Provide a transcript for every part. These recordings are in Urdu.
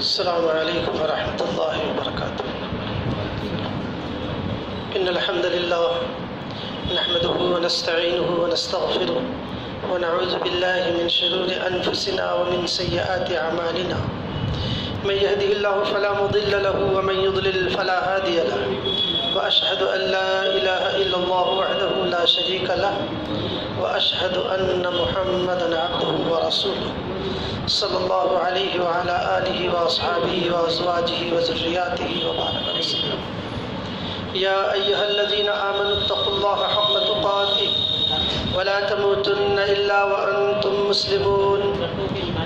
السلام عليكم ورحمة الله وبركاته. إن الحمد لله نحمده ونستعينه ونستغفره ونعوذ بالله من شرور أنفسنا ومن سيئات أعمالنا. من يهده الله فلا مضل له ومن يضلل فلا هادي له، وأشهد أن لا إله إلا الله وحده لا شريك له، وأشهد أن محمدا عبده ورسوله صلى الله عليه وعلى آله وأصحابه وأزواجه وذرياته وبارك وسلم. يا أيها الذين آمنوا اتقوا الله حق تقاته ولا تموتن إلا وأنتم مسلمون.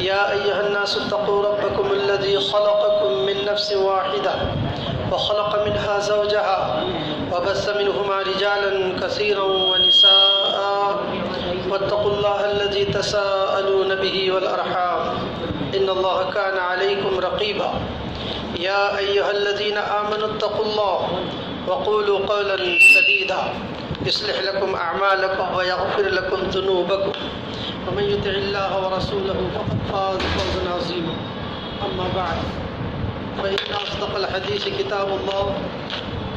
يا أيها الناس اتقوا ربكم الذي خلقكم من نفس واحدة وخلق منها زوجها وبث منهما رجالا كثيرا ونساء، واتقوا الله الذي تساءلون به والأرحام إن الله كان عليكم رقيبا. يا أيها الذين آمنوا اتقوا الله وقولوا قولا سديدا يصلح لكم أعمالكم ويغفر لكم ذنوبكم، ومن يطع الله ورسوله فقد فاز فوزا عظيما. أما بعد، فإن أصدق الحديث كتاب الله،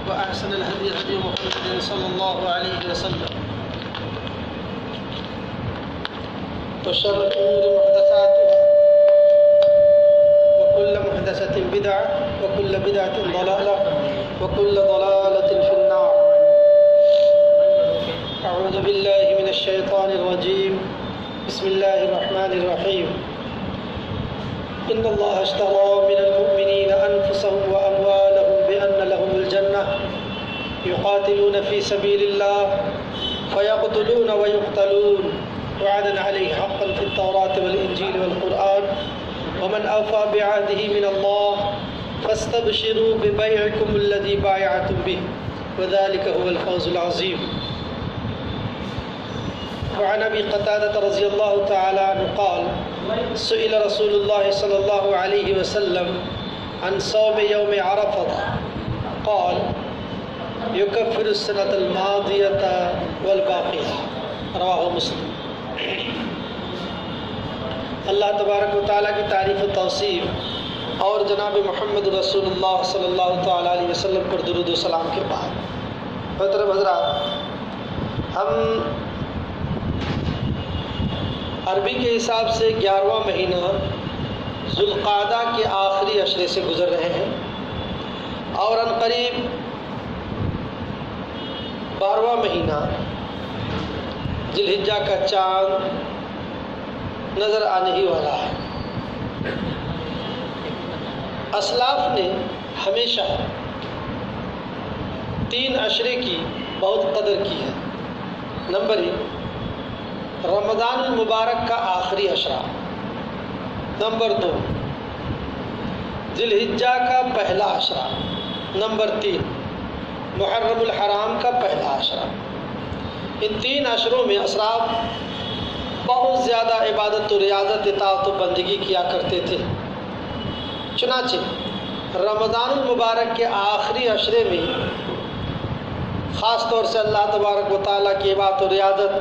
وأحسن الهدي هدي محمد صلى الله عليه وسلم، وشر الأمور محدثاتها، وكل محدثة بدعة، وكل بدعة ضلالة، وكل ضلالة في النار. أعوذ بالله من الشيطان الرجيم. بسم الله الرحمن الرحيم. إن الله اشترى من المؤمنين أنفسهم وأموالهم بأن لهم الجنة يقاتلون في سبيل الله فيقتلون ويقتلون وعدا عليه حقا في التوراة والإنجيل والقرآن، ومن أوفى بعهده من الله فاستبشروا ببيعكم الذي بايعتم به وذلك هو الفوز العظيم. وعن أبي قتادة رضي الله تعالى عنه قال: سئل رسول الله صلى الله عليه وسلم عن صوم يوم عرفة قال: يكفر السنة الماضية والباقية. رواہ مسلم. اللہ تبارک و تعالیٰ کی تعریف و توصیف اور جناب محمد رسول اللہ صلی اللہ تعالیٰ علیہ وسلم پر درود و سلام کے بعد، محترم حضرات، ہم عربی کے حساب سے 11واں مہینہ ذوالقعدہ کے آخری عشرے سے گزر رہے ہیں، اور عنقریب 12واں مہینہ ذی الحجہ کا چاند نظر آنے ہی والا ہے۔ اسلاف نے ہمیشہ 3 عشرے کی بہت قدر کی ہے۔ نمبر 1، رمضان المبارک کا آخری عشرہ۔ نمبر 2، ذی الحجہ کا پہلا عشرہ۔ نمبر 3، محرم الحرام کا پہلا عشرہ۔ ان 3 عشروں میں اسلاف بہت زیادہ عبادت و ریاضت، اطاعت و بندگی کیا کرتے تھے۔ چنانچہ رمضان المبارک کے آخری عشرے میں خاص طور سے اللہ تبارک و تعالیٰ کی عبادت و ریاضت،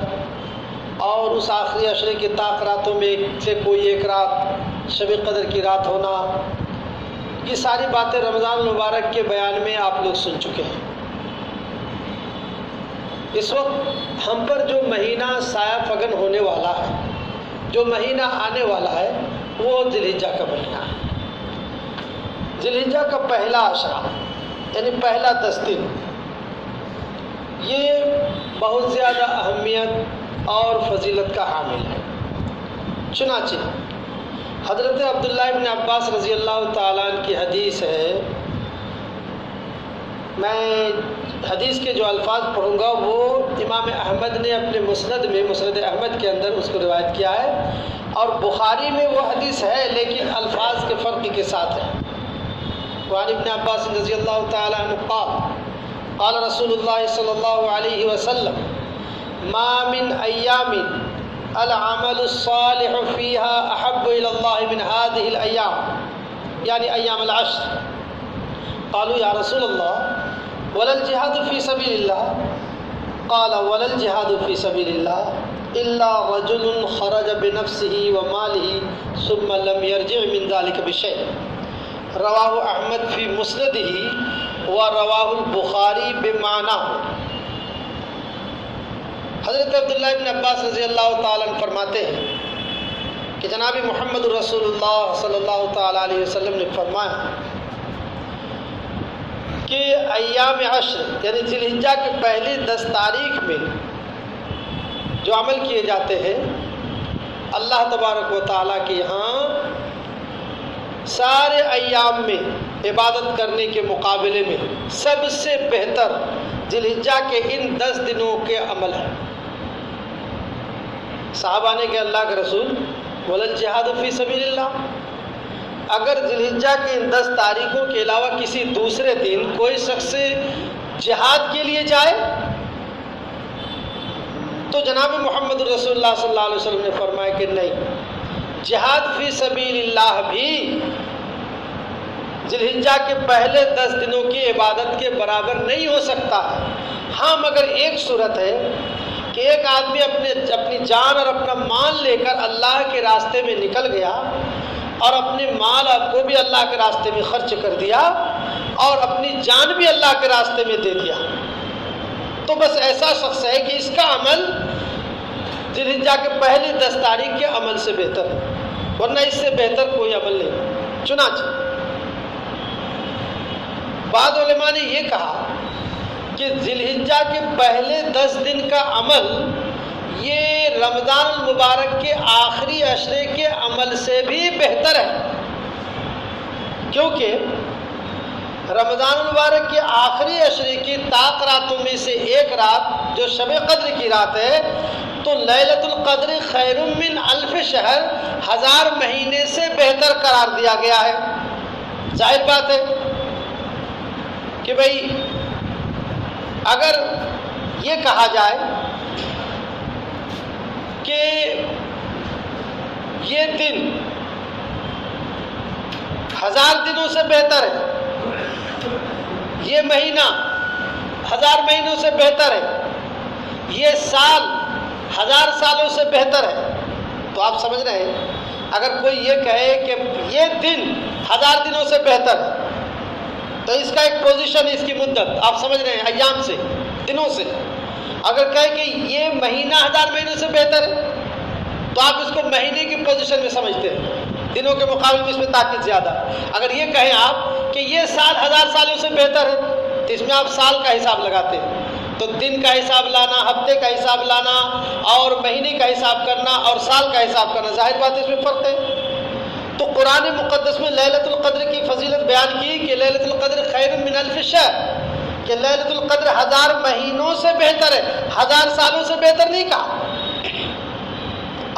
اور اس آخری عشرے کے طاق راتوں میں سے کوئی ایک رات شب قدر کی رات ہونا، یہ ساری باتیں رمضان المبارک کے بیان میں آپ لوگ سن چکے ہیں۔ اس وقت ہم پر جو مہینہ سایہ فگن ہونے والا ہے، جو مہینہ آنے والا ہے، وہ ذی الحجہ کا مہینہ ہے۔ ذی الحجہ کا پہلا عشرہ یعنی پہلا 10 دن، یہ بہت زیادہ اہمیت اور فضیلت کا حامل ہے۔ چنانچہ حضرت عبداللہ ابن عباس رضی اللہ تعالیٰ عنہ کی حدیث ہے، میں حدیث کے جو الفاظ پڑھوں گا وہ امام احمد نے اپنے مسند میں، مسند احمد کے اندر اس کو روایت کیا ہے، اور بخاری میں وہ حدیث ہے لیکن الفاظ کے فرق کے ساتھ ہے۔ وعن ابن عباس رضی اللہ تعالیٰ عنہ قال: قال رسول اللہ صلی اللہ علیہ وسلم: ما من ایام العمل الصالح فيها احب الى الله من هذه الايام، یعنی ایام العشر۔ قالوا یا رسول اللہ ولا الجهاد في سبيل الله؟ قال ولا الجهاد في سبيل الله الا رجل خرج بنفسه وماله ثم لم يرجع من ذلك بشيء۔ رواہ احمد فی مسندہ و رواہ البخاری بمعنی۔ حضرت عبداللہ ابن عباس رضی اللہ تعالیٰ عنہ فرماتے ہیں کہ جناب محمد رسول اللہ صلی اللہ تعالیٰ علیہ وسلم نے فرمایا کہ ایام عشر یعنی ذی الحجہ کی پہلی 10 تاریخ میں جو عمل کیے جاتے ہیں، اللہ تبارک و تعالیٰ کے یہاں سارے ایام میں عبادت کرنے کے مقابلے میں سب سے بہتر ذی الحجہ کے ان 10 دنوں کے عمل ہے۔ صحابہ نے کہ اللہ کے رسول ولل جہاد فی سبیل اللہ، اگر ذی الحجہ کے ان 10 تاریخوں کے علاوہ کسی دوسرے دن کوئی شخص جہاد کے لیے جائے تو جناب محمد رسول اللہ صلی اللہ علیہ وسلم نے فرمایا کہ نہیں، جہاد فی سبیل اللہ بھی ذی الحجہ کے پہلے 10 دنوں کی عبادت کے برابر نہیں ہو سکتا ہے۔ ہاں مگر ایک صورت ہے کہ ایک آدمی اپنی جان اور اپنا مال لے کر اللہ کے راستے میں نکل گیا اور اپنے مال کو بھی اللہ کے راستے میں خرچ کر دیا اور اپنی جان بھی اللہ کے راستے میں دے دیا، تو بس ایسا شخص ہے کہ اس کا عمل ذی الحجہ کے پہلی 10 تاریخ کے عمل سے بہتر ہے، ورنہ اس سے بہتر کوئی عمل نہیں۔ چنانچہ بعض علماء نے یہ کہا کہ ذی الحجہ کے پہلے 10 دن کا عمل یہ رمضان المبارک کے آخری عشرے کے عمل سے بھی بہتر ہے، کیونکہ رمضان المبارک کے آخری عشرے کی طاق راتوں میں سے ایک رات جو شب قدر کی رات ہے، تو لیلۃ القدر خیر من الف شہر، 1000 مہینے سے بہتر قرار دیا گیا ہے۔ ظاہر بات ہے کہ بھئی اگر یہ کہا جائے کہ یہ دن 1000 دنوں سے بہتر ہے، یہ مہینہ 1000 مہینوں سے بہتر ہے، یہ سال 1000 سالوں سے بہتر ہے، تو آپ سمجھ رہے ہیں اگر کوئی یہ کہے کہ یہ دن 1000 دنوں سے بہتر ہے تو اس کا ایک پوزیشن، اس کی مدت آپ سمجھ رہے ہیں ایام سے، دنوں سے۔ اگر کہے کہ یہ مہینہ 1000 مہینوں سے بہتر ہے تو آپ اس کو مہینے کی پوزیشن میں سمجھتے ہیں، دنوں کے مقابلے میں اس میں تاکید زیادہ۔ اگر یہ کہیں آپ کہ یہ سال 1000 سالوں سے بہتر ہے تو اس میں آپ سال کا حساب لگاتے ہیں، تو دن کا حساب لانا، ہفتے کا حساب لانا اور مہینے کا حساب کرنا اور سال کا حساب کرنا، ظاہر بات ہے اس میں فرق ہے۔ تو قرآن مقدس میں لیلۃ القدر کی فضیلت بیان کی کہ لیلۃ القدر خیر من الف شہر، کہ لیلۃ القدر 1000 مہینوں سے بہتر ہے، 1000 سالوں سے بہتر نہیں کہا۔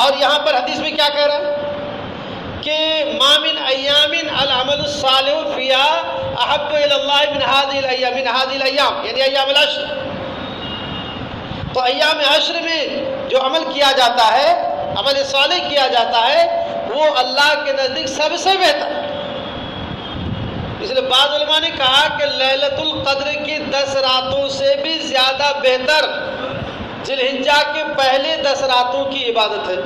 اور یہاں پر حدیث میں کیا کہہ رہا ہے کہ ما من ایام العمل الصالح فیها احب الی اللہ من هذه الايام، یعنی ایام العشر۔ تو ایام عشر میں جو عمل کیا جاتا ہے، عمل صالح کیا جاتا ہے، وہ اللہ کے نزدیک سب سے بہتر ہے۔ اس لیے بعض علماء نے کہا کہ لیلۃ القدر کی 10 راتوں سے بھی زیادہ بہتر ذی الحجہ کے پہلے 10 راتوں کی عبادت ہے۔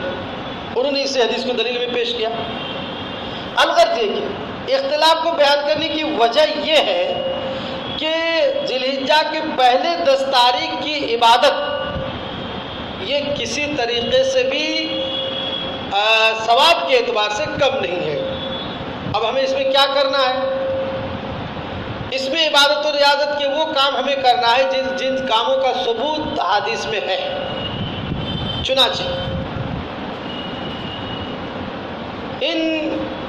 انہوں نے اس حدیث کو دلیل میں پیش کیا۔ الغرض یہ کہ اختلاف کو بیان کرنے کی وجہ یہ ہے کہ ذی الحجہ کے پہلے 10 تاریخ کی عبادت یہ کسی طریقے سے بھی ثواب کے اعتبار سے کم نہیں ہے۔ اب ہمیں اس میں کیا کرنا ہے؟ اس میں عبادت و ریاضت کے وہ کام ہمیں کرنا ہے جن کاموں کا ثبوت حدیث میں ہے۔ چنانچہ ان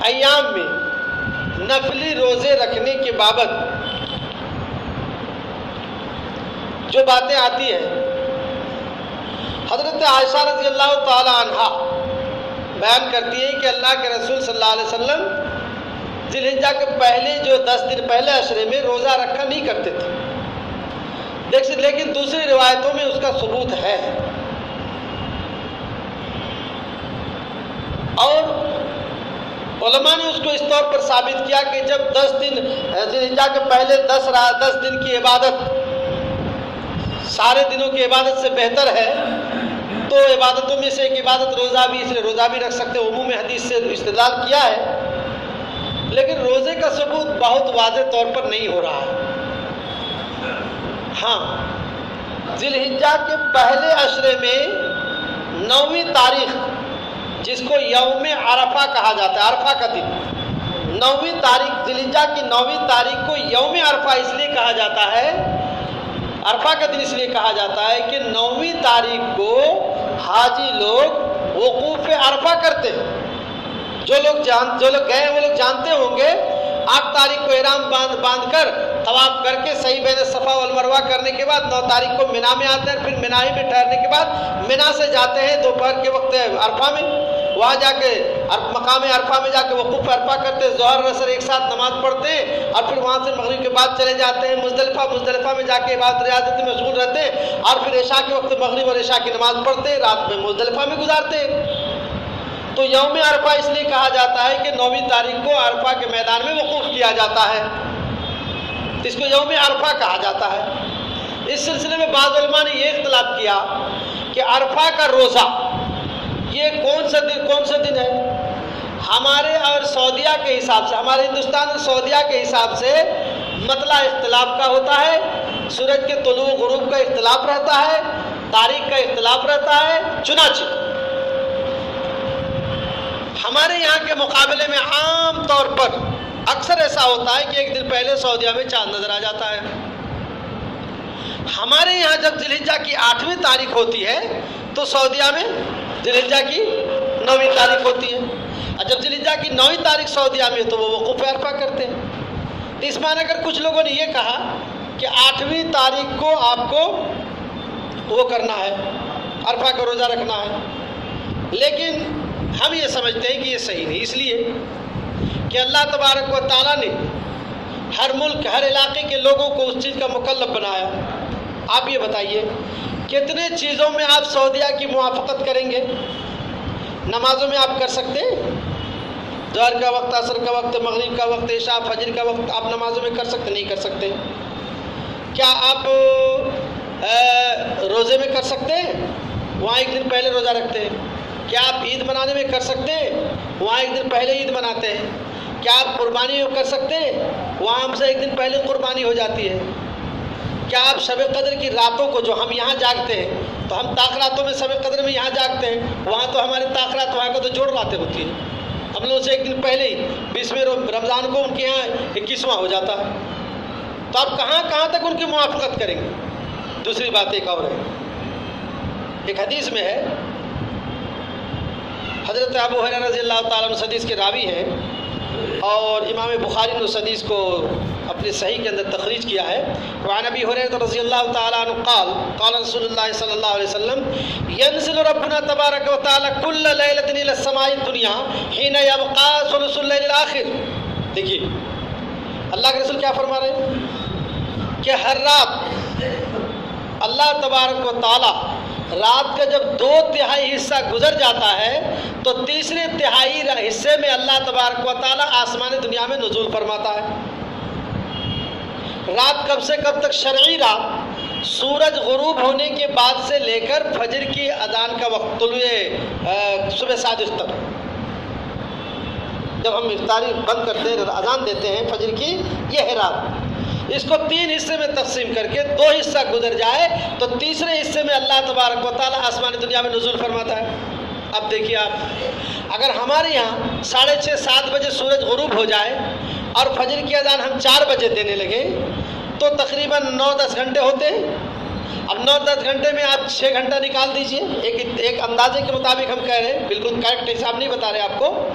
ایام میں نفلی روزے رکھنے کے بابت جو باتیں آتی ہیں، حضرت عائشہ رضی اللہ تعالی عنہا بیان کرتی ہے کہ اللہ کے رسول صلی اللہ علیہ وسلم ذی الحجہ کے پہلے جو 10 دن پہلے عشرے میں روزہ رکھا نہیں کرتے تھے، لیکن دوسری روایتوں میں اس کا ثبوت ہے۔ اور علماء نے اس کو اس طور پر ثابت کیا کہ جب 10 دن ذی الحجہ کے پہلے 10 دن کی عبادت سارے دنوں کی عبادت سے بہتر ہے، تو عبادتوں میں سے ایک عبادت روزہ بھی، اس لیے روزہ بھی رکھ سکتے، عموم حدیث سے استدلال کیا ہے۔ لیکن روزے کا ثبوت بہت واضح طور پر نہیں ہو رہا ہے۔ ہاں، ذی الحجہ کے پہلے عشرے میں 9ویں تاریخ، جس کو یوم عرفہ کہا جاتا ہے، عرفہ کا دن، 9ویں تاریخ، ذی الحجہ کی 9ویں تاریخ کو یوم عرفہ اس لیے کہا جاتا ہے، عرفہ کا دن اس لیے کہا جاتا ہے کہ 9ویں تاریخ کو حاجی لوگ وقوف عرفہ کرتے ہیں۔ جو لوگ گئے ہیں وہ لوگ جانتے ہوں گے 8 تاریخ کو احرام باندھ کر طواف کر کے صحیح بین صفا والمروہ کرنے کے بعد 9 تاریخ کو مینا میں آتے ہیں، پھر مینا ہی میں ٹھہرنے کے بعد مینا سے جاتے ہیں دوپہر کے وقت عرفہ میں، وہاں جا کے مقام عرفہ میں جا کے وقوف عرفہ کرتے ہیں، ظہر عصر ایک ساتھ نماز پڑھتے ہیں، اور پھر وہاں سے مغرب کے بعد چلے جاتے ہیں مزدلفہ میں جا کے عبادت ریاضت میں مشغول رہتے ہیں، اور پھر عشاء کے وقت مغرب اور عشاء کی نماز پڑھتے ہیں، رات میں مزدلفہ میں گزارتے ہیں۔ تو یوم عرفہ اس لیے کہا جاتا ہے کہ 9ویں تاریخ کو عرفہ کے میدان میں وقوف کیا جاتا ہے، اس کو یوم عرفہ کہا جاتا ہے۔ اس سلسلے میں بعض علماء نے یہ اختلاف کیا کہ عرفہ کا روزہ یہ کون سا دن ہے؟ ہمارے اور سعودیہ کے حساب سے، ہمارے ہندوستان اور سعودیہ کے حساب سے مطلع اختلاف کا ہوتا ہے، سورج کے طلوع غروب کا اختلاف رہتا ہے، تاریخ کا اختلاف رہتا ہے۔ چنانچہ ہمارے یہاں کے مقابلے میں عام طور پر اکثر ایسا ہوتا ہے کہ ایک دن پہلے سعودیہ میں چاند نظر آ جاتا ہے۔ ہمارے یہاں جب ذی الحجہ کی 8ویں تاریخ ہوتی ہے تو سعودیہ میں ذی الحجہ کی 9ویں تاریخ ہوتی ہے، اور جب ذی الحجہ کی 9ویں تاریخ سعودیہ میں تو وہ وقوف عرفہ کرتے ہیں۔ اس معنی اگر کچھ لوگوں نے یہ کہا کہ 8ویں تاریخ کو آپ کو وہ کرنا ہے، عرفہ کا روزہ رکھنا ہے، لیکن ہم یہ سمجھتے ہیں کہ یہ صحیح نہیں، اس لیے کہ اللہ تبارک و تعالیٰ نے ہر ملک، ہر علاقے کے لوگوں کو اس چیز کا مکلف بنایا۔ آپ یہ بتائیے کتنے چیزوں میں آپ سعودیہ کی موافقت کریں گے؟ نمازوں میں آپ کر سکتے ہیں، ظہر کا وقت، عصر کا وقت، مغرب کا وقت، عشاء فجر کا وقت آپ نمازوں میں کر سکتے؟ نہیں کر سکتے۔ کیا آپ روزے میں کر سکتے ہیں؟ وہاں ایک دن پہلے روزہ رکھتے ہیں۔ کیا آپ عید منانے میں کر سکتے ہیں؟ وہاں ایک دن پہلے عید مناتے ہیں۔ کیا آپ قربانی میں کر سکتے ہیں؟ وہاں ہم سے ایک دن پہلے قربانی ہو جاتی ہے۔ کیا آپ شب قدر کی راتوں کو، جو ہم یہاں جاگتے ہیں تو ہم طاق راتوں میں شب قدر میں یہاں جاگتے ہیں، وہاں تو ہماری طاق رات، وہاں کو تو جوڑ راتیں ہوتی ہیں، ہم لوگوں سے ایک دن پہلے ہی 20ویں رمضان کو ان کے یہاں 21واں ہو جاتا ہے، تو آپ کہاں تک ان کی موافقت کریں گے؟ دوسری بات ایک اور ہے، ایک حدیث میں ہے، حضرت ابو ہریرہ رضی اللہ تعالیٰ عنہ حدیث کے راوی ہیں، اور امام بخاری نے اس حدیث کو اپنے صحیح کے اندر تخریج کیا ہے۔ وعن ابی ہریرہ رضی اللہ تعالیٰ عنہ قال قال رسول اللہ صلی اللہ علیہ وسلم ينزل ربنا تبارک و تعالیٰ کل لیلۃ الی السماء الدنیا حین یبقى ثلث اللیل الاخر۔ دیکھیے اللہ کے رسول کیا فرما رہے ہیں کہ ہر رات اللہ تبارک و تعالیٰ رات کا جب 2/3 حصہ گزر جاتا ہے تو تیسرے تہائی حصے میں اللہ تبارک و تعالیٰ آسمان دنیا میں نزول فرماتا ہے۔ رات کب سے کب تک؟ شرعی رات سورج غروب ہونے کے بعد سے لے کر فجر کی اذان کا وقت، طلوع صبح صادق تک، جب ہم افطاری بند کرتے ہیں، اذان دیتے ہیں فجر کی، یہ ہے رات۔ اس کو 3 حصے میں تقسیم کر کے 2 حصہ گزر جائے تو تیسرے حصے میں اللہ تبارک و تعالیٰ آسمان دنیا میں نزول فرماتا ہے۔ اب دیکھیے آپ، اگر ہمارے یہاں 6:30 7 بجے سورج غروب ہو جائے اور فجر کی اذان ہم 4 بجے دینے لگے تو تقریباً 9-10 گھنٹے ہوتے ہیں۔ اب 9-10 گھنٹے میں آپ 6 گھنٹہ نکال دیجئے، ایک اندازے کے مطابق ہم کہہ رہے ہیں، بالکل کریکٹ حساب نہیں بتا رہے آپ کو،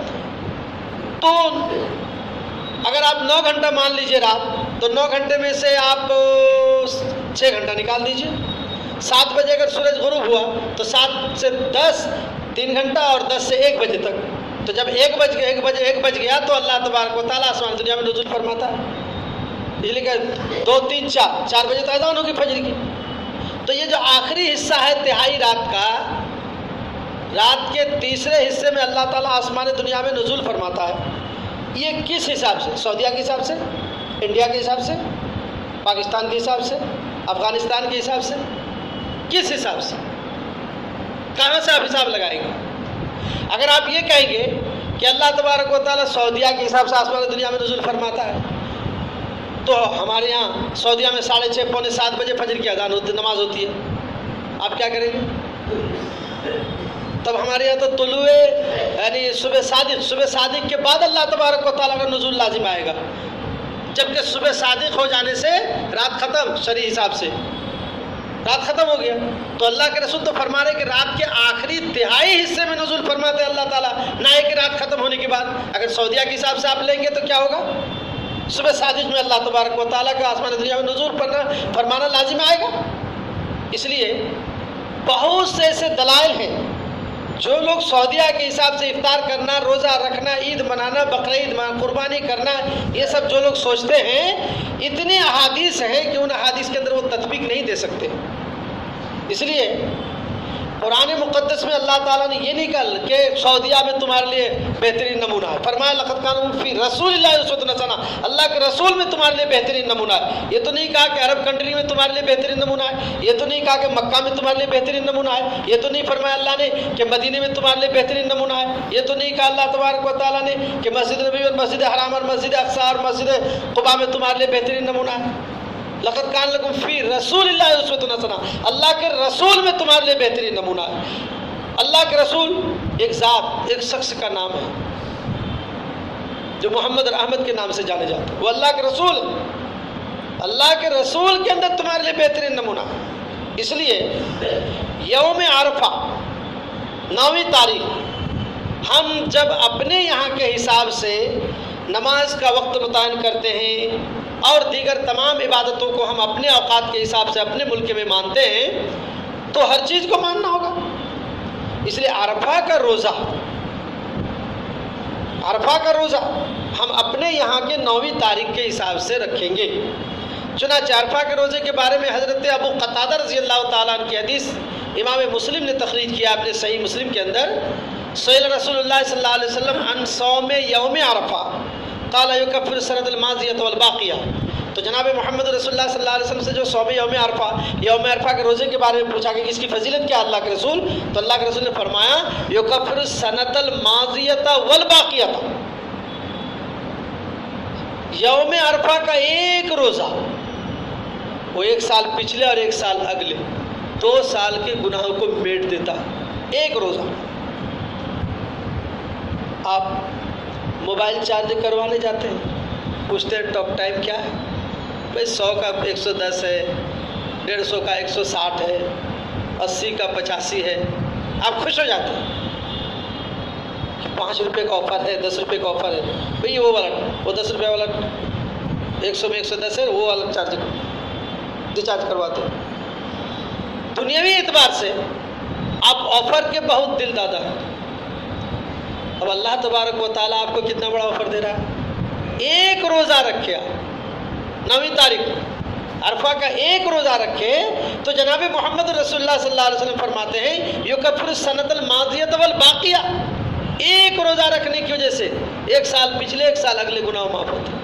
تو اگر آپ 9 گھنٹہ مان لیجئے رات، تو 9 گھنٹے میں سے آپ 6 گھنٹہ نکال دیجئے۔ 7 بجے اگر سورج غروب ہوا تو 7 سے 10 3 گھنٹہ، اور 10 سے 1 بجے تک، تو جب 1 بج گیا تو اللہ تبارک و تعالیٰ آسمان دنیا میں نزول فرماتا ہے۔ اس لیے کہ 2 3 4 بجے تو اذان ہوگی فجر کی۔ تو یہ جو آخری حصہ ہے تہائی رات کا، رات کے تیسرے حصے میں اللہ تعالیٰ آسمان دنیا میں نزول فرماتا ہے۔ یہ کس حساب سے؟ سعودیہ کے حساب سے، انڈیا کے حساب سے، پاکستان کے حساب سے، افغانستان کے حساب سے، کس حساب سے؟ کہاں سے آپ حساب لگائیں گے؟ اگر آپ یہ کہیں گے کہ اللہ تبارک و تعالیٰ سعودیہ کے حساب سے آسمان دنیا میں نزول فرماتا ہے، تو ہمارے یہاں سعودیہ میں 6:30 پونے 7 بجے فجر کی اذان ہوتی، نماز ہوتی ہے، آپ کیا کریں گے؟ تب ہمارے یہاں تو طلوع یعنی صبح صادق کے بعد اللہ تبارک و تعالیٰ کا نزول لازم آئے گا، جبکہ صبح صادق ہو جانے سے رات ختم، شرعی حساب سے رات ختم ہو گیا۔ تو اللہ کے رسول تو فرما رہے کہ رات کے آخری تہائی حصے میں نزول فرماتے ہیں اللہ تعالیٰ، نہ ہے کہ رات ختم ہونے کے بعد۔ اگر سعودیہ کے حساب سے آپ لیں گے تو کیا ہوگا؟ صبح صادق میں اللہ تبارک و تعالیٰ کا آسمان دنیا میں نزول فرمانا لازم آئے گا۔ اس لیے بہت سے ایسے دلائل ہیں، جو لوگ سعودیہ کے حساب سے افطار کرنا، روزہ رکھنا، عید منانا، بقرعید قربانی کرنا، یہ سب جو لوگ سوچتے ہیں، اتنے احادیث ہیں کہ ان احادیث کے اندر وہ تطبیق نہیں دے سکتے۔ اس لیے قرآن مقدس میں اللہ تعالیٰ نے یہ نہیں کہا کہ سعودیہ میں تمہارے لیے بہترین نمونہ ہے، فرمایا لقد کان لکم فی رسول اللہ اسوۃ حسنہ، اللہ کے رسول میں تمہارے لیے بہترین نمونہ ہے۔ یہ تو نہیں کہا کہ عرب کنٹری میں تمہارے لیے بہترین نمونہ ہے، یہ تو نہیں کہا کہ مکہ میں تمہارے لیے بہترین نمونہ ہے، یہ تو نہیں فرمایا اللہ نے کہ مدینے میں تمہارے لیے بہترین نمونہ ہے، یہ تو نہیں کہا اللہ تبارک و تعالیٰ نے کہ مسجد نبوی اور مسجد حرام اور مسجد اقصی اور مسجد قباء میں تمہارے لیے بہترین نمونہ ہے۔ لقد کان لکم فی رسول اللہ اسوۃ حسنہ، اللہ کے رسول میں تمہارے لیے بہترین نمونہ ہے۔ اللہ کے رسول ایک ذات، ایک شخص کا نام ہے جو محمد اور احمد کے نام سے جانے جاتے ہیں، وہ اللہ کے رسول ہے۔ اللہ کے رسول کے اندر تمہارے لیے بہترین نمونہ۔ اس لیے یوم عرفہ 9ویں تاریخ ہم جب اپنے یہاں کے حساب سے نماز کا وقت متعین کرتے ہیں اور دیگر تمام عبادتوں کو ہم اپنے اوقات کے حساب سے اپنے ملک میں مانتے ہیں، تو ہر چیز کو ماننا ہوگا۔ اس لیے عرفہ کا روزہ ہم اپنے یہاں کے 9ویں تاریخ کے حساب سے رکھیں گے۔ چنانچہ عرفہ کے روزے کے بارے میں حضرت ابو قتادہ رضی اللہ تعالیٰ عنہ کی حدیث امام مسلم نے تخریج کیا اپنے صحیح مسلم کے اندر، سئل رسول اللہ صلی اللہ علیہ وسلم عن صوم یوم عرفہ قال یکفر السنۃ الماضیہ والباقیہ۔ تو جناب محمد رسول اللہ صلی اللہ علیہ وسلم سے جو صوم یوم عرفہ کے روزے کے بارے میں پوچھا کہ اس کی فضیلت کیا ہے اللہ کے رسول، تو اللہ کے رسول نے فرمایا یکفر السنۃ الماضیہ والباقیہ، یوم عرفہ کا ایک روزہ وہ 1 سال پچھلے اور 1 سال اگلے 2 سال کے گناہوں کو میٹ دیتا ہے۔ ایک روزہ۔ آپ موبائل چارج کروانے جاتے ہیں، پوچھتے ہیں ٹاک ٹائم کیا ہے، بھائی 100 کا 110 ہے، 150 کا 160 ہے، 80 کا 85 ہے، آپ خوش ہو جاتے ہیں کہ 5 روپے کا آفر ہے، 10 روپے کا آفر ہے، بھئی وہ 10 روپے والا 100 میں 110 ہے، وہ والا چارج ریچارج کرواتے ہیں۔ دنیاوی اعتبار سے آپ آفر کے بہت دل دادا ہیں۔ اب اللہ تبارک و تعالیٰ آپ کو کتنا بڑا آفر دے رہا ہے، ایک روزہ رکھے، 9ویں تاریخ عرفہ کا ایک روزہ رکھے تو جناب محمد رسول اللہ صلی اللہ علیہ وسلم فرماتے ہیں یکفر السنۃ الماضیہ والباقیہ، ایک روزہ رکھنے کی وجہ سے 1 سال پچھلے 1 سال اگلے گناہ معاف ہوتے۔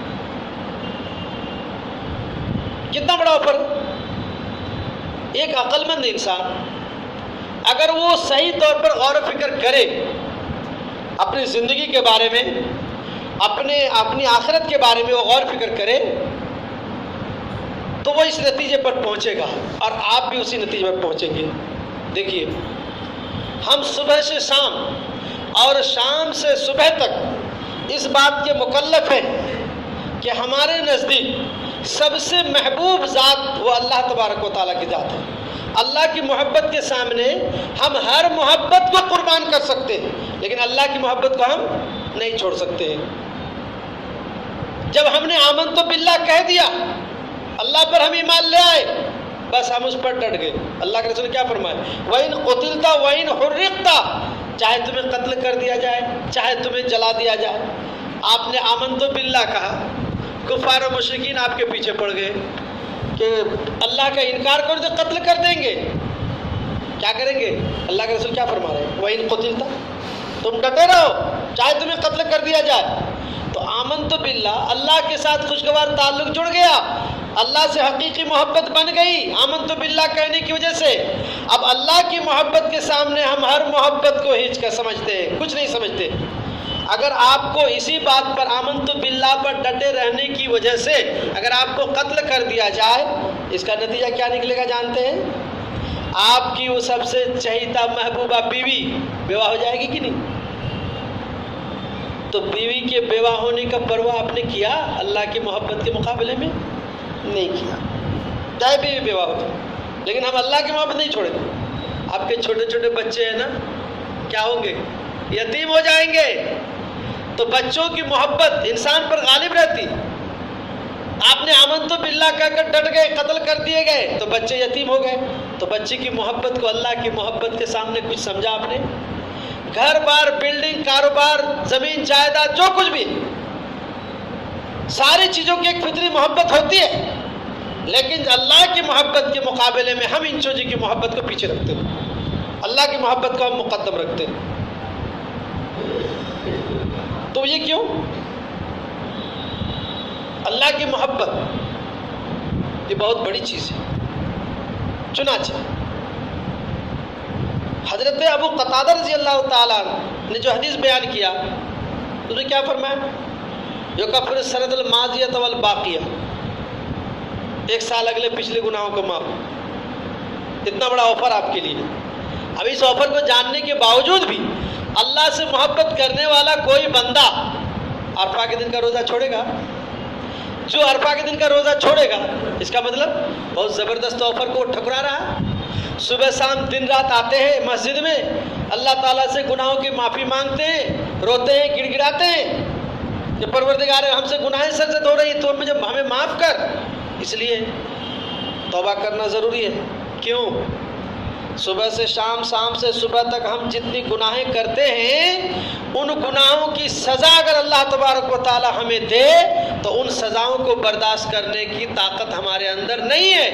کتنا بڑا آفر! ایک عقل مند انسان اگر وہ صحیح طور پر غور و فکر کرے اپنی زندگی کے بارے میں، اپنی آخرت کے بارے میں وہ غور و فکر کرے، تو وہ اس نتیجے پر پہنچے گا اور آپ بھی اسی نتیجے پر پہنچیں گے۔ دیکھیے، ہم صبح سے شام اور شام سے صبح تک اس بات کے مکلف ہیں کہ ہمارے نزدیک سب سے محبوب ذات وہ اللہ تبارک و تعالیٰ کی ذات ہے۔ اللہ کی محبت کے سامنے ہم ہر محبت کو قربان کر سکتے ہیں، لیکن اللہ کی محبت کو ہم نہیں چھوڑ سکتے ہیں۔ جب ہم نے آمنت باللہ کہہ دیا، اللہ پر ہم ایمان لے آئے، بس ہم اس پر ڈٹ گئے۔ اللہ کے رسول نے کیا فرمایا؟ وَإِن قُتِلْتَ وَإِن حُرِّقْتَ، چاہے تمہیں قتل کر دیا جائے، چاہے تمہیں جلا دیا جائے۔ آپ نے آمنت باللہ کہا، کفار و مشرکین آپ کے پیچھے پڑ گئے کہ اللہ کا انکار کرو تو قتل کر دیں گے، کیا کریں گے؟ اللہ کے رسول کیا فرما رہے ہیں؟ وَإِن قُتِلْتَ، تم ڈٹے رہو چاہے تمہیں قتل کر دیا جائے۔ تو آمنت باللہ، اللہ کے ساتھ خوشگوار تعلق جڑ گیا، اللہ سے حقیقی محبت بن گئی آمنت باللہ کہنے کی وجہ سے۔ اب اللہ کی محبت کے سامنے ہم ہر محبت کو ہیچ کر سمجھتے ہیں، کچھ نہیں سمجھتے۔ اگر آپ کو اسی بات پر آمنت باللہ پر ڈٹے رہنے کی وجہ سے اگر آپ کو قتل کر دیا جائے، اس کا نتیجہ کیا نکلے گا جانتے ہیں؟ آپ کی وہ سب سے چہیتا محبوبہ بیوی بیوہ ہو جائے گی کہ نہیں؟ تو بیوی کے بیوہ ہونے کا پرواہ آپ نے کیا اللہ کی محبت کے مقابلے میں؟ نہیں کیا، چاہے بیوی بیوہ ہو جائے، لیکن ہم اللہ کی محبت نہیں چھوڑیں گے۔ آپ کے چھوٹے چھوٹے بچے ہیں نا، کیا ہوں گے؟ یتیم ہو جائیں گے۔ تو بچوں کی محبت انسان پر غالب رہتی۔ آپ نے آمنت باللہ کہہ کر ڈٹ گئے، قتل کر دیے گئے تو بچے یتیم ہو گئے۔ تو بچے کی محبت کو اللہ کی محبت کے سامنے کچھ سمجھا آپ نے؟ گھر بار، بلڈنگ، کاروبار، زمین جائیداد، جو کچھ بھی، ساری چیزوں کی ایک فطری محبت ہوتی ہے، لیکن اللہ کی محبت کے مقابلے میں ہم ان چیزوں کی محبت کو پیچھے رکھتے ہیں، اللہ کی محبت کو ہم مقدم رکھتے ہیں۔ تو یہ کیوں؟ اللہ کی محبت یہ بہت بڑی چیز ہے۔ چنانچہ حضرت ابو قتادہ رضی اللہ تعالیٰ نے جو حدیث بیان کیا، اس نے کیا فرمایا؟ یکفر السنۃ الماضیۃ والباقیہ، ایک سال اگلے پچھلے گناہوں کو معاف۔ اتنا بڑا آفر آپ کے لیے۔ اب اس آفر کو جاننے کے باوجود بھی اللہ سے محبت کرنے والا کوئی بندہ عرفہ کے دن کا روزہ چھوڑے گا؟ جو عرفہ کے دن کا روزہ چھوڑے گا، اس کا مطلب بہت زبردست آفر کو ٹھکرا رہا ہے۔ صبح شام دن رات آتے ہیں مسجد میں، اللہ تعالیٰ سے گناہوں کی معافی مانگتے ہیں، روتے ہیں، گڑ گڑاتے ہیں کہ پروردگار ہم سے گناہیں سرزد ہو رہی تو ہمیں معاف کر۔ اس لیے توبہ کرنا ضروری ہے۔ کیوں؟ صبح سے شام، شام سے صبح تک ہم جتنی گناہیں کرتے ہیں، ان گناہوں کی سزا اگر اللہ تبارک و تعالی ہمیں دے تو ان سزاؤں کو برداشت کرنے کی طاقت ہمارے اندر نہیں ہے،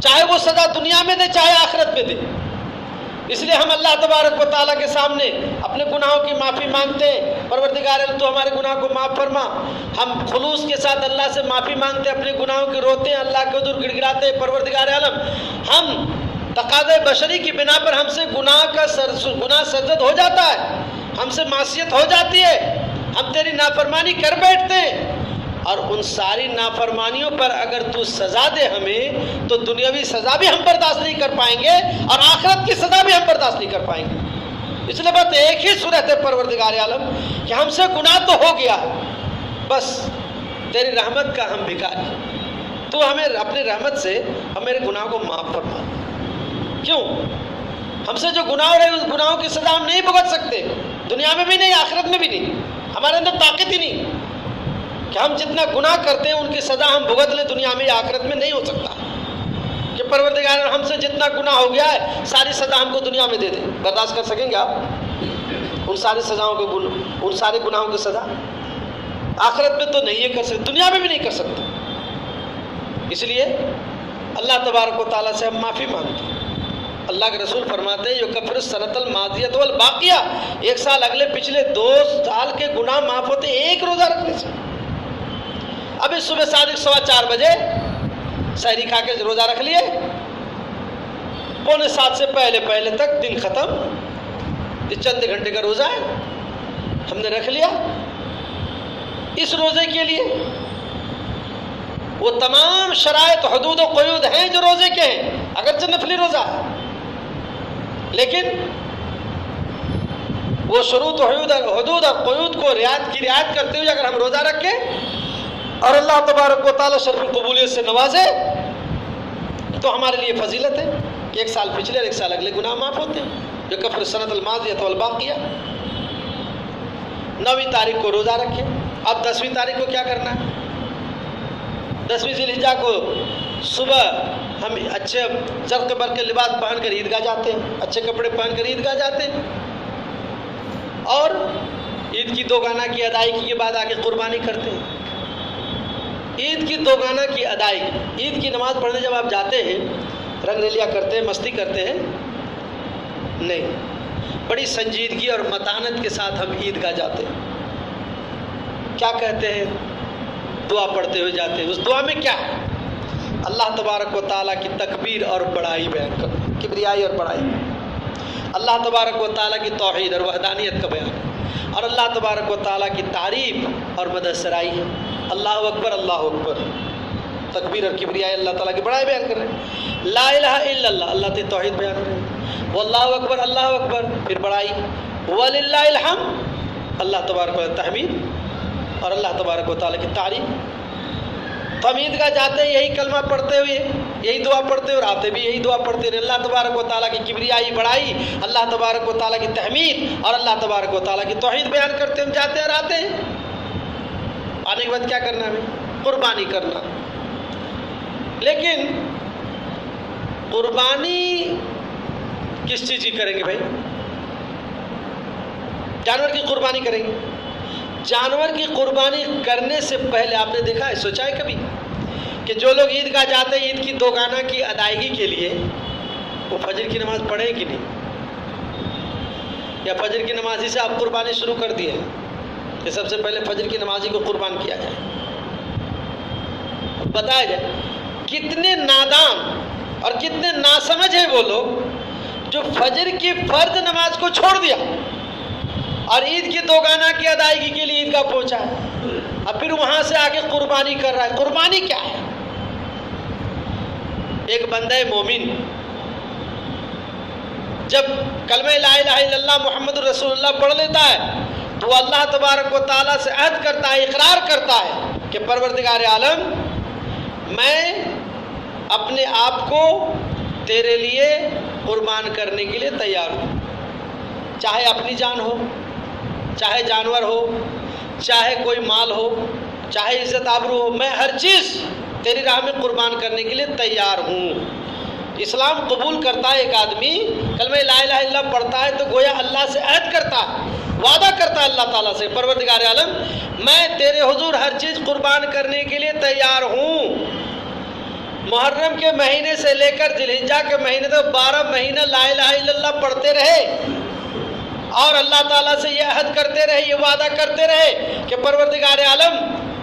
چاہے وہ سزا دنیا میں دے چاہے آخرت میں دے۔ اس لیے ہم اللہ تبارک و تعالیٰ کے سامنے اپنے گناہوں کی معافی مانگتے ہیں، پروردگار تو ہمارے گناہ کو معاف فرما۔ ہم خلوص کے ساتھ اللہ سے معافی مانگتے ہیں، اپنے گناہوں کی روتے ہیں، اللہ کے حضور گڑ گڑاتے ہیں، پروردگار عالم ہم تقاضۂ بشری کی بنا پر ہم سے گناہ سرزد ہو جاتا ہے، ہم سے معصیت ہو جاتی ہے، ہم تیری نافرمانی کر بیٹھتے ہیں، اور ان ساری نافرمانیوں پر اگر تو سزا دے ہمیں تو دنیاوی سزا بھی ہم برداشت نہیں کر پائیں گے اور آخرت کی سزا بھی ہم برداشت نہیں کر پائیں گے۔ اس لیے بات ایک ہی صورت ہے پروردگار عالم کہ ہم سے گناہ تو ہو گیا، بس تیری رحمت کا ہم بھکاری، تو ہمیں اپنی رحمت سے ہم میرے گناہ کو معاف فرما۔ کیوں؟ ہم سے جو گناہ ہو رہے ہیں اس گناہوں کی سزا ہم نہیں بھگت سکتے، دنیا میں بھی نہیں، آخرت میں بھی نہیں، ہمارے اندر طاقت ہی نہیں کہ ہم جتنا گناہ کرتے ہیں ان کی سزا ہم بھگت لیں، دنیا میں یا آخرت میں نہیں ہو سکتا کہ پروردگار ہم سے جتنا گناہ ہو گیا ہے ساری سزا ہم کو دنیا میں دے دے۔ برداشت کر سکیں گے آپ ان ساری سزاؤں کو، ان سارے گناہوں کی سزا؟ آخرت میں تو نہیں کر سکتے، دنیا میں بھی نہیں کر سکتے۔ اس لیے اللہ تبارک و تعالیٰ سے ہم معافی مانگتے ہیں۔ اللہ کے رسول فرماتے ہیں یکفر السنۃ الماضیۃ والباقیہ، ایک سال اگلے پچھلے 2 سال کے گناہ معاف ہوتے ہیں ایک روزہ رکھنے سے۔ ابھی صبح صادق 4:15 بجے سحری کھا کے روزہ رکھ لیے، 6:45 سے پہلے تک دن ختم، یہ چند گھنٹے کا روزہ ہے، ہم نے رکھ لیا۔ اس روزے کے لیے وہ تمام شرائط، حدود و قیود ہیں جو روزے کے ہیں، اگرچہ نفلی روزہ ہے، لیکن وہ شروط و حدود اور قیود کو رعایت کرتے ہوئے اگر ہم روزہ رکھیں اور اللہ تبارک و تعالیٰ شرف قبولیت سے نوازے تو ہمارے لیے فضیلت ہے کہ ایک سال پچھلے اور ایک سال اگلے گناہ معاف ہوتے ہیں۔ یکفر السنۃ الماضیۃ والباقیہ، 9 تاریخ کو روزہ رکھیں۔ اب 10 تاریخ کو کیا کرنا ہے؟ 10 ذی الحجہ کو صبح ہم اچھے زرق بر کے لباس پہن کر عیدگاہ جاتے ہیں، اچھے کپڑے پہن کر عیدگاہ جاتے ہیں، اور عید کی 2 گانا کی ادائیگی کے بعد آگے قربانی کرتے ہیں۔ عید کی 2 گانا کی ادائیگی، عید کی نماز پڑھنے جب آپ جاتے ہیں رنگ ریلیاں کرتے ہیں، مستی کرتے ہیں؟ نہیں، بڑی سنجیدگی اور متانت کے ساتھ ہم عیدگاہ جاتے ہیں۔ کیا کہتے ہیں؟ دعا پڑھتے ہوئے جاتے ہیں۔ اس دعا میں کیا ہے؟ اللہ تبارک و تعالیٰ کی تکبیر اور بڑائی بیان کرنا، کبریائی اور بڑائی، اللہ تبارک و تعالیٰ کی توحید اور وحدانیت کا بیان، اور اللہ تبارک و تعالیٰ کی تعریف اور مدح سرائی ہے۔ اللہ اکبر، اللہ اکبر، تکبیر اور کبریاء اللہ تعالیٰ کی بڑائی بیان کر رہے ہیں۔ لا الہ الا اللہ، اللہ کی توحید بیان کر رہے ہیں۔ واللہ اکبر، اللہ اکبر، پھر بڑائی۔ وللہ الحمد، اللہ تبارک و تعالیٰ تحمید اور اللہ تبارک و تعالیٰ کی تعریف۔ تو ہم عیدگاہ جاتے ہیں یہی کلمہ پڑھتے ہوئے، یہی دعا پڑھتے اور آتے بھی یہی دعا پڑھتے ہیں۔ اللہ تبارک و تعالیٰ کی کبریائی بڑائی، اللہ تبارک و تعالیٰ کی تحمید اور اللہ تبارک و تعالیٰ کی توحید بیان کرتے ہم جاتے اور آتے ہیں۔ آنے کے بعد کیا کرنا ہے ہمیں؟ قربانی کرنا۔ لیکن قربانی کس چیز کی کریں گے بھائی؟ جانور کی قربانی کریں گے۔ جانور کی قربانی کرنے سے پہلے آپ نے دیکھا ہے، سوچا ہے کبھی کہ جو لوگ عیدگاہ جاتے ہیں عید کی دوگانہ کی ادائیگی کے لیے، وہ فجر کی نماز پڑھیں کہ نہیں؟ یا فجر کی نماز ہی سے آپ قربانی شروع کر دیے کہ سب سے پہلے فجر کی نمازی کو قربان کیا جائے؟ بتایا جائے کتنے نادان اور کتنے ناسمجھ ہیں وہ لوگ جو فجر کی فرض نماز کو چھوڑ دیا اور عید کی دوگانہ کی ادائیگی کے لیے عیدگاہ پہنچا ہے، اب پھر وہاں سے آگے قربانی کر رہا ہے۔ قربانی کیا ہے؟ ایک بندہ مومن جب کلمہ لا الہ الا اللہ محمد رسول اللہ پڑھ لیتا ہے تو وہ اللہ تبارک و تعالیٰ سے عہد کرتا ہے، اقرار کرتا ہے کہ پروردگار عالم، میں اپنے آپ کو تیرے لیے قربان کرنے کے لیے تیار ہوں، چاہے اپنی جان ہو، چاہے جانور ہو، چاہے کوئی مال ہو، چاہے عزت آبرو ہو، میں ہر چیز تیری راہ میں قربان کرنے کے لیے تیار ہوں۔ اسلام قبول کرتا ہے ایک آدمی، کلمہ لا الہ الا اللہ پڑھتا ہے تو گویا اللہ سے عہد کرتا ہے، وعدہ کرتا ہے اللہ تعالیٰ سے، پروردگار عالم، میں تیرے حضور ہر چیز قربان کرنے کے لیے تیار ہوں۔ محرم کے مہینے سے لے کر ذی الحجہ کے مہینے تک 12 مہینہ لا الہ الا اللہ پڑھتے رہے اور اللہ تعالیٰ سے یہ عہد کرتے رہے، یہ وعدہ کرتے رہے کہ پروردگار عالم،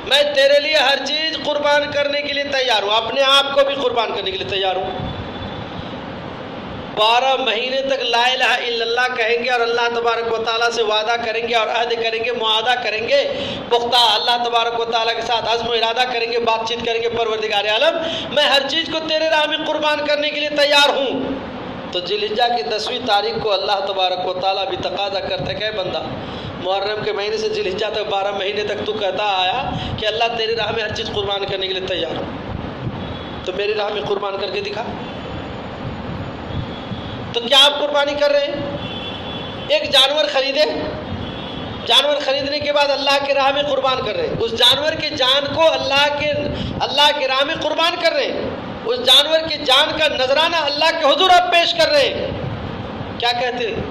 میں تیرے لیے ہر چیز قربان کرنے کے لیے تیار ہوں، اپنے آپ کو بھی قربان کرنے کے لیے تیار ہوں۔ 12 مہینے تک لا الہ الا اللہ کہیں گے اور اللہ تبارک و تعالیٰ سے وعدہ کریں گے اور عہد کریں گے، معاہدہ کریں گے، پختہ اللہ تبارک و تعالیٰ کے ساتھ عزم و ارادہ کریں گے، بات چیت کریں گے، پروردگار عالم، میں ہر چیز کو تیرے راہ میں قربان کرنے کے لیے تیار ہوں۔ تو ذی الحجہ کی 10ویں تاریخ کو اللہ تبارک و تعالیٰ بھی تقاضا کرتا ہے کہ اے بندہ، محرم کے مہینے سے ذی الحجہ تک 12 مہینے تک تو کہتا آیا کہ اللہ تیری راہ میں ہر چیز قربان کرنے کے لیے تیار ہوں، تو میری راہ میں قربان کر کے دکھا۔ تو کیا آپ قربانی کر رہے ہیں؟ ایک جانور خریدے، جانور خریدنے کے بعد اللہ کے راہ میں قربان کر رہے ہیں، اس جانور کے جان کو اللہ کے راہ میں قربان کر رہے ہیں، اس جانور کی جان کا نذرانہ اللہ کے حضور آپ پیش کر رہے ہیں۔ کیا کہتے ہیں؟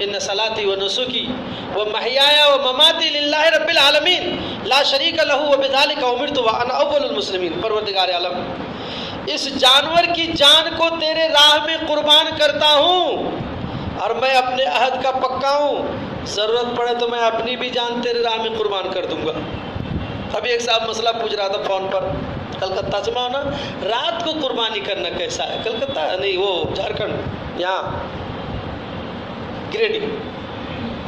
ان صلاتی و نسکی و محیایا و مماتی للہ رب العالمین لا شریک لہ وبذالک امرت وانا اول المسلمین۔ پروردگار عالم، اس جانور کی جان کو تیرے راہ میں قربان کرتا ہوں اور میں اپنے عہد کا پکا ہوں، ضرورت پڑے تو میں اپنی بھی جان تیرے راہ میں قربان کر دوں گا۔ ابھی ایک صاحب مسئلہ پوچھ رہا تھا فون پر، کلکتہ سے مولانا رات کو قربانی کرنا کیسا ہے؟ کلکتہ نہیں، وہ جھارکھنڈ، یہاں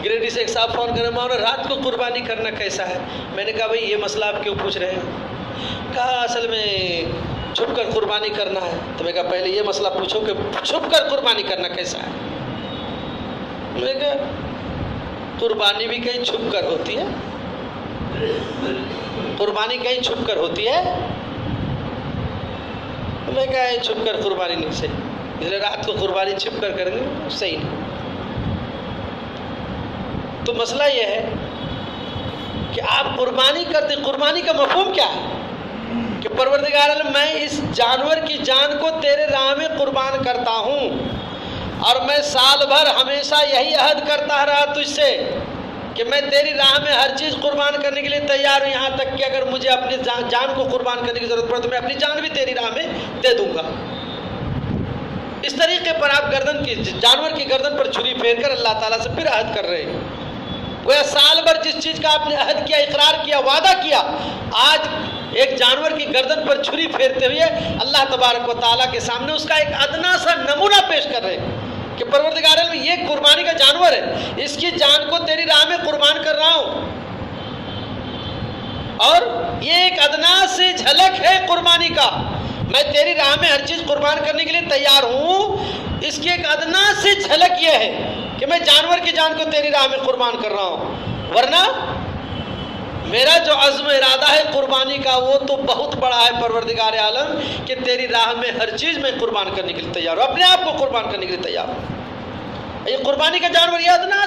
گریڈی سے ایک صاحب فون کر رہے، مولانا رات کو قربانی کرنا کیسا ہے؟ میں نے کہا بھائی یہ مسئلہ آپ کیوں پوچھ رہے ہیں؟ کہا اصل میں چھپ کر قربانی کرنا ہے۔ تو میں کہا پہلے یہ مسئلہ پوچھو کہ چھپ کر قربانی کرنا کیسا ہے؟ میں کہا قربانی بھی کہیں چھپ کر ہوتی ہے، قربانی کہیں چھپ کر ہوتی ہے۔ میں کہا چھپ کر قربانی نہیں صحیح، اس لیے رات کو قربانی چھپ کر کریں گے صحیح نہیں۔ تو مسئلہ یہ ہے کہ آپ قربانی کرتے، قربانی کا مفہوم کیا ہے؟ کہ پروردگار عالم، میں اس جانور کی جان کو تیرے راہ میں قربان کرتا ہوں اور میں سال بھر ہمیشہ یہی عہد کرتا رہا تجھ سے کہ میں تیری راہ میں ہر چیز قربان کرنے کے لیے تیار ہوں، یہاں تک کہ اگر مجھے اپنی جان کو قربان کرنے کی ضرورت پڑے تو میں اپنی جان بھی تیری راہ میں دے دوں گا۔ اس طریقے پر آپ جانور کی گردن پر چھری پھیر کر اللہ تعالیٰ سے پھر عہد کر رہے ہیں۔ گویا سال بھر جس چیز کا آپ نے عہد کیا، اقرار کیا، وعدہ کیا، آج ایک جانور کی گردن پر چھری پھیرتے ہوئے اللہ تبارک و تعالیٰ کے سامنے اس کا ایک ادنا سا نمونہ پیش کر رہے ہیں کہ پروردگار عالم یہ قربانی کا جانور ہے، اس کی جان کو تیری راہ میں قربان کر رہا ہوں، اور یہ ایک ادنا سے جھلک ہے قربانی کا، میں تیری راہ میں ہر چیز قربان کرنے کے لیے تیار ہوں، اس کی ایک ادنا سے جھلک یہ ہے کہ میں جانور کی جان کو تیری راہ میں قربان کر رہا ہوں، ورنہ میرا جو عزم ارادہ ہے قربانی کا وہ تو بہت بڑا ہے پروردگار عالم کہ تیری راہ میں ہر چیز میں قربان کرنے کے لیے تیار ہوں، اپنے آپ کو قربان کرنے کے لیے تیار ہوں۔ یہ قربانی کا جانور یہ ادنا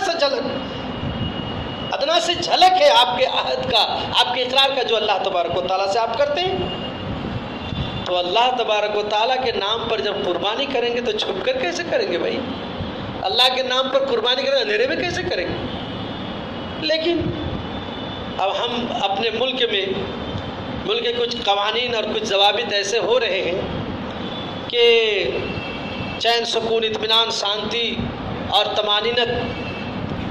سے جھلک ہے آپ کے عہد کا، آپ کے اقرار کا جو اللہ تبارک و تعالیٰ سے آپ کرتے ہیں۔ تو اللہ تبارک و تعالیٰ کے نام پر جب قربانی کریں گے تو چھپ کر کیسے کریں گے بھائی؟ اللہ کے نام پر قربانی کریں اندھیرے میں کیسے کریں گے؟ لیکن اب ہم اپنے ملک کے کچھ قوانین اور کچھ ضوابط ایسے ہو رہے ہیں کہ چین سکون اطمینان شانتی اور طمانینت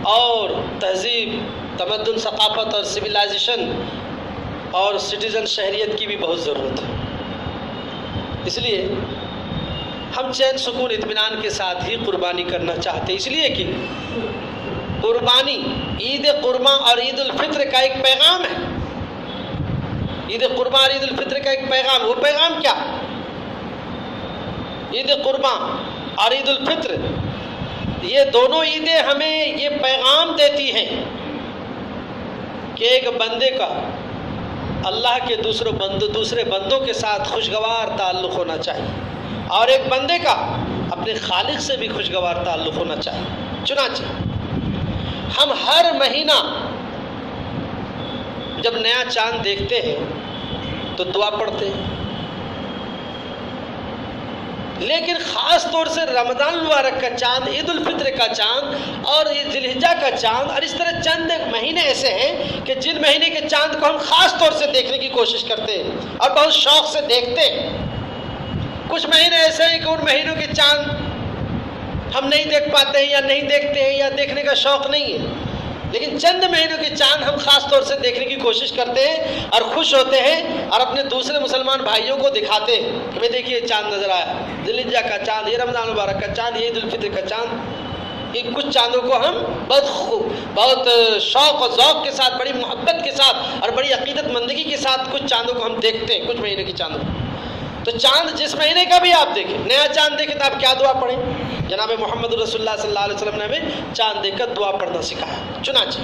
اور تہذیب تمدن ثقافت اور سویلائزیشن اور سٹیزن شہریت کی بھی بہت ضرورت ہے، اس لیے ہم چین سکون اطمینان کے ساتھ ہی قربانی کرنا چاہتے ہیں، اس لیے کہ قربانی عید قرباں اور عید الفطر کا ایک پیغام ہے، عید قرباں اور عید الفطر کا ایک پیغام، وہ پیغام کیا؟ عید قرباں اور عید الفطر یہ دونوں عیدیں ہمیں یہ پیغام دیتی ہیں کہ ایک بندے کا اللہ کے دوسرے بندوں کے ساتھ خوشگوار تعلق ہونا چاہیے، اور ایک بندے کا اپنے خالق سے بھی خوشگوار تعلق ہونا چاہیے۔ چنانچہ ہم ہر مہینہ جب نیا چاند دیکھتے ہیں تو دعا پڑھتے ہیں، لیکن خاص طور سے رمضان المبارک کا چاند، عید الفطر کا چاند اور ذی الحجہ کا چاند، اور اس طرح چند مہینے ایسے ہیں کہ جن مہینے کے چاند کو ہم خاص طور سے دیکھنے کی کوشش کرتے ہیں اور بہت شوق سے دیکھتے ہیں۔ کچھ مہینے ایسے ہیں کہ ان مہینوں کے چاند ہم نہیں دیکھ پاتے ہیں یا نہیں دیکھتے ہیں یا دیکھنے کا شوق نہیں ہے، لیکن چند مہینوں کے چاند ہم خاص طور سے دیکھنے کی کوشش کرتے ہیں اور خوش ہوتے ہیں اور اپنے دوسرے مسلمان بھائیوں کو دکھاتے ہیں کہ بھئی دیکھیے چاند نظر آیا، ذی الحجہ کا چاند، یہ رمضان مبارک کا چاند، یہ عید الفطر کا چاند۔ یہ کچھ چاندوں کو ہم بہت شوق اور ذوق کے ساتھ، بڑی محبت کے ساتھ اور بڑی عقیدت مندگی کے ساتھ کچھ چاندوں کو ہم دیکھتے ہیں، کچھ مہینے کی چاندوں کو۔ تو چاند جس مہینے کا بھی آپ دیکھیں، نیا چاند دیکھیں تو آپ کیا دعا پڑھیں؟ جناب محمد رسول اللہ صلی اللہ علیہ وسلم نے ہمیں چاند دیکھ کر دعا پڑھنا سکھایا۔ چنانچہ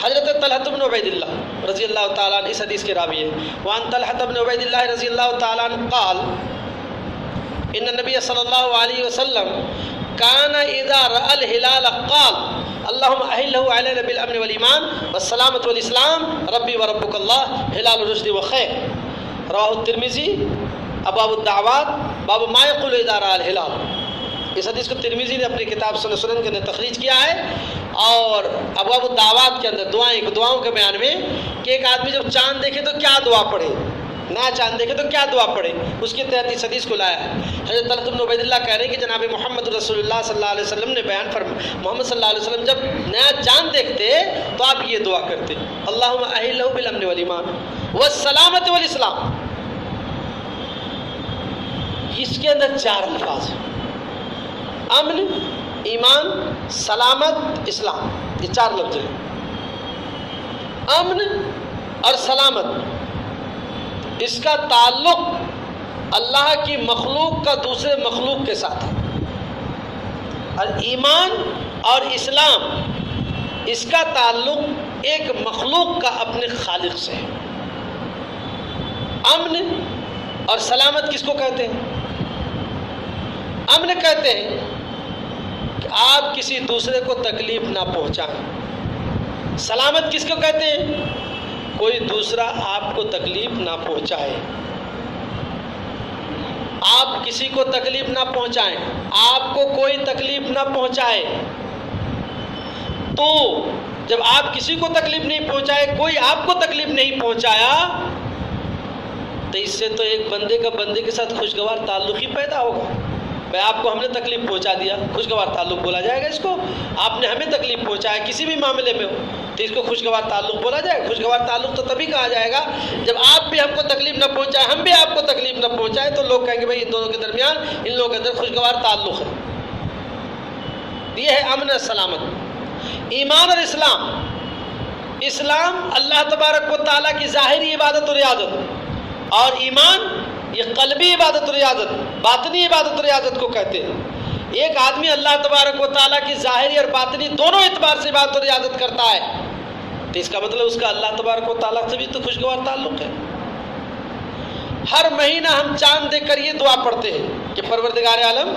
حضرت طلحہ بن عبید اللہ رضی اللہ تعالیٰ عنہ اس حدیث کے راوی ہے، وعن طلحہ بن عبید اللہ رضی اللہ تعالیٰ عنہ قال ان النبی صلی اللہ علیہ وسلم کان اذا رأى الہلال قال اللہم اہلہ علینا بالامن والایمان والسلامۃ والاسلام ربی وربک اللہ ہلال الرشد وخیر۔ رواہ الترمذی ابواب الدعوات باب ما یقول اذا رأى الہلال۔ اس حدیث کو ترمذی نے اپنی کتاب سنن کے اندر تخریج کیا ہے، اور ابواب الدعوات کے اندر دعاؤں کے بیان میں کہ ایک آدمی جب چاند دیکھے تو کیا دعا پڑھے، نیا چاند دیکھے تو کیا دعا پڑھے، اس کے تحت اس حدیث کو لایا ہے۔ حضرت طلحہ بن عبید اللہ کہہ رہے ہیں کہ جناب محمد رسول اللہ صلی اللہ علیہ وسلم نے بیان فرمایا، محمد صلی اللہ علیہ وسلم جب نیا چاند دیکھتے تو آپ یہ دعا کرتے، اللہم اہلہ بالامن والایمان والسلامۃ والاسلام۔ اس کے اندر 4 الفاظ ہیں، امن، ایمان، سلامت، اسلام، یہ 4 لفظ ہیں۔ امن اور سلامت، اس کا تعلق اللہ کی مخلوق کا دوسرے مخلوق کے ساتھ ہے، اور ایمان اور اسلام اس کا تعلق ایک مخلوق کا اپنے خالق سے ہے۔ امن اور سلامت کس کو کہتے ہیں؟ امن کہتے ہیں کہ آپ کسی دوسرے کو تکلیف نہ پہنچائیں۔ سلامت کس کو کہتے ہیں؟ کوئی دوسرا آپ کو تکلیف نہ پہنچائے، آپ کسی کو تکلیف نہ پہنچائیں، آپ کو کوئی تکلیف نہ پہنچائے۔ تو جب آپ کسی کو تکلیف نہیں پہنچائے، کوئی آپ کو تکلیف نہیں پہنچایا، تو اس سے تو ایک بندے کا بندے کے ساتھ خوشگوار تعلق ہی پیدا ہوگا۔ بھائی آپ کو ہم نے تکلیف پہنچا دیا، خوشگوار تعلق بولا جائے گا اس کو۔ آپ نے ہمیں تکلیف پہنچایا کسی بھی معاملے میں ہو تو اس کو خوشگوار تعلق بولا جائے گا۔ خوشگوار تعلق تو تبھی کہا جائے گا جب آپ بھی ہم کو تکلیف نہ پہنچائے، ہم بھی آپ کو تکلیف نہ پہنچائے، تو لوگ کہیں گے بھائی ان دونوں کے درمیان، ان لوگوں کے اندر خوشگوار تعلق ہے۔ یہ ہے امن سلامت۔ ایمان اور اسلام، اسلام اللہ تبارک و تعالیٰ کی ظاہری عبادت و ریاضت، اور ایمان یہ قلبی عبادت و ریاضت، باطنی عبادت و ریاضت کو کہتے ہیں۔ ایک آدمی اللہ تبارک و تعالیٰ کی ظاہری اور باطنی دونوں اعتبار سے عبادت و ریاضت کرتا ہے تو اس کا مطلب اس کا اللہ تبارک و تعالیٰ سے بھی تو خوشگوار تعلق ہے۔ ہر مہینہ ہم چاند دیکھ کر یہ دعا پڑھتے ہیں کہ پروردگار عالم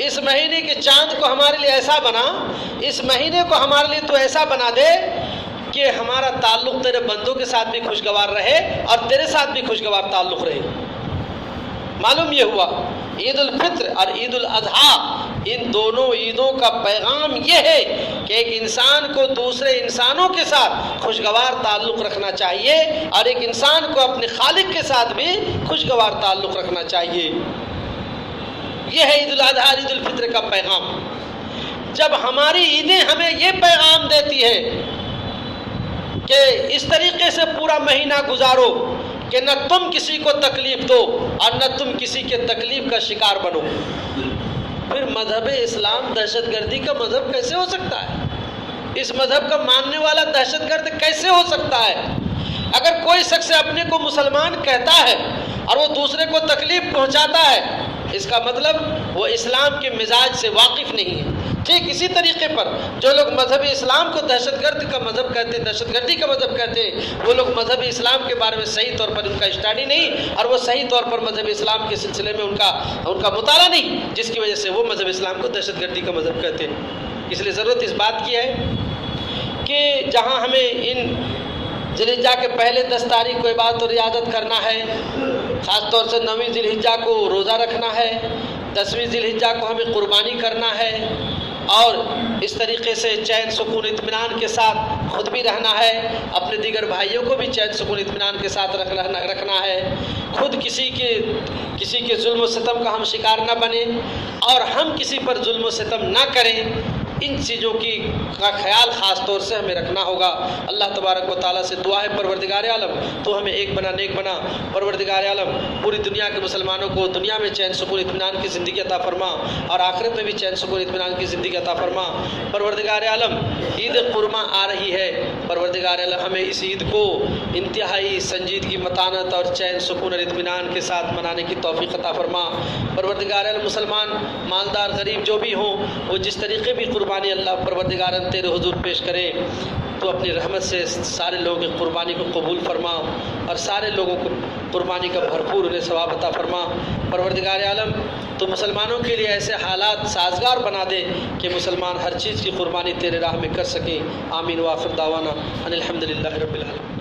اس مہینے کے چاند کو ہمارے لیے ایسا بنا، اس مہینے کو ہمارے لیے تو ایسا بنا دے کہ ہمارا تعلق تیرے بندوں کے ساتھ بھی خوشگوار رہے اور تیرے ساتھ بھی خوشگوار تعلق رہے۔ معلوم یہ ہوا عید الفطر اور عید الاضحیٰ، ان دونوں عیدوں کا پیغام یہ ہے کہ ایک انسان کو دوسرے انسانوں کے ساتھ خوشگوار تعلق رکھنا چاہیے اور ایک انسان کو اپنے خالق کے ساتھ بھی خوشگوار تعلق رکھنا چاہیے۔ یہ ہے عید الاضحیٰ اور عید الفطر کا پیغام۔ جب ہماری عیدیں ہمیں یہ پیغام دیتی ہے کہ اس طریقے سے پورا مہینہ گزارو کہ نہ تم کسی کو تکلیف دو اور نہ تم کسی کے تکلیف کا شکار بنو، پھر مذہب اسلام دہشت گردی کا مذہب کیسے ہو سکتا ہے؟ اس مذہب کا ماننے والا دہشت گرد کیسے ہو سکتا ہے؟ اگر کوئی شخص اپنے کو مسلمان کہتا ہے اور وہ دوسرے کو تکلیف پہنچاتا ہے، اس کا مطلب وہ اسلام کے مزاج سے واقف نہیں ہے۔ ٹھیک اسی طریقے پر جو لوگ مذہب اسلام کو دہشت گرد کا مذہب کہتے ہیں، دہشت گردی کا مذہب کہتے ہیں، وہ لوگ مذہب اسلام کے بارے میں صحیح طور پر ان کا اسٹڈی نہیں اور وہ صحیح طور پر مذہب اسلام کے سلسلے میں ان کا مطالعہ نہیں، جس کی وجہ سے وہ مذہب اسلام کو دہشت گردی کا مذہب کہتے ہیں۔ اس لیے ضرورت اس بات کی ہے کہ جہاں ہمیں ان ذی الحجہ کے پہلے 10 تاریخ کو عبادت و ریاضت کرنا ہے، خاص طور سے 9ویں ذی الحجہ کو روزہ رکھنا ہے، 10ویں ذی الحجہ کو ہمیں قربانی کرنا ہے، اور اس طریقے سے چین سکون اطمینان کے ساتھ خود بھی رہنا ہے، اپنے دیگر بھائیوں کو بھی چین سکون اطمینان کے ساتھ رکھنا ہے، خود کسی کے ظلم و ستم کا ہم شکار نہ بنیں اور ہم کسی پر ظلم و ستم نہ کریں۔ ان چیزوں کا خیال خاص طور سے ہمیں رکھنا ہوگا۔ اللہ تبارک و تعالیٰ سے دعا ہے پروردگار عالم تو ہمیں ایک بنا نیک بنا، پروردگار عالم پوری دنیا کے مسلمانوں کو دنیا میں چین سکون اطمینان کی زندگی عطا فرما اور آخرت میں بھی چین سکون اطمینان کی زندگی عطا فرما۔ پروردگار عالم عید قرباں آ رہی ہے، پروردگار عالم ہمیں اس عید کو انتہائی سنجیدگی، متانت اور چین سکون اور اطمینان کے ساتھ منانے کی توفیق عطا فرما۔ پروردگار عالم مسلمان مالدار غریب جو بھی ہوں وہ جس طریقے بھی قربانی اللہ پروردگار تیرے حضور پیش کرے، تو اپنی رحمت سے سارے لوگوں کی قربانی کو قبول فرما اور سارے لوگوں کو قربانی کا بھرپور انہیں ثواب عطا فرما۔ پروردگار عالم تو مسلمانوں کے لیے ایسے حالات سازگار بنا دے کہ مسلمان ہر چیز کی قربانی تیرے راہ میں کر سکیں۔ آمین۔ وآخر دعوانا ان الحمد للہ رب العالمین۔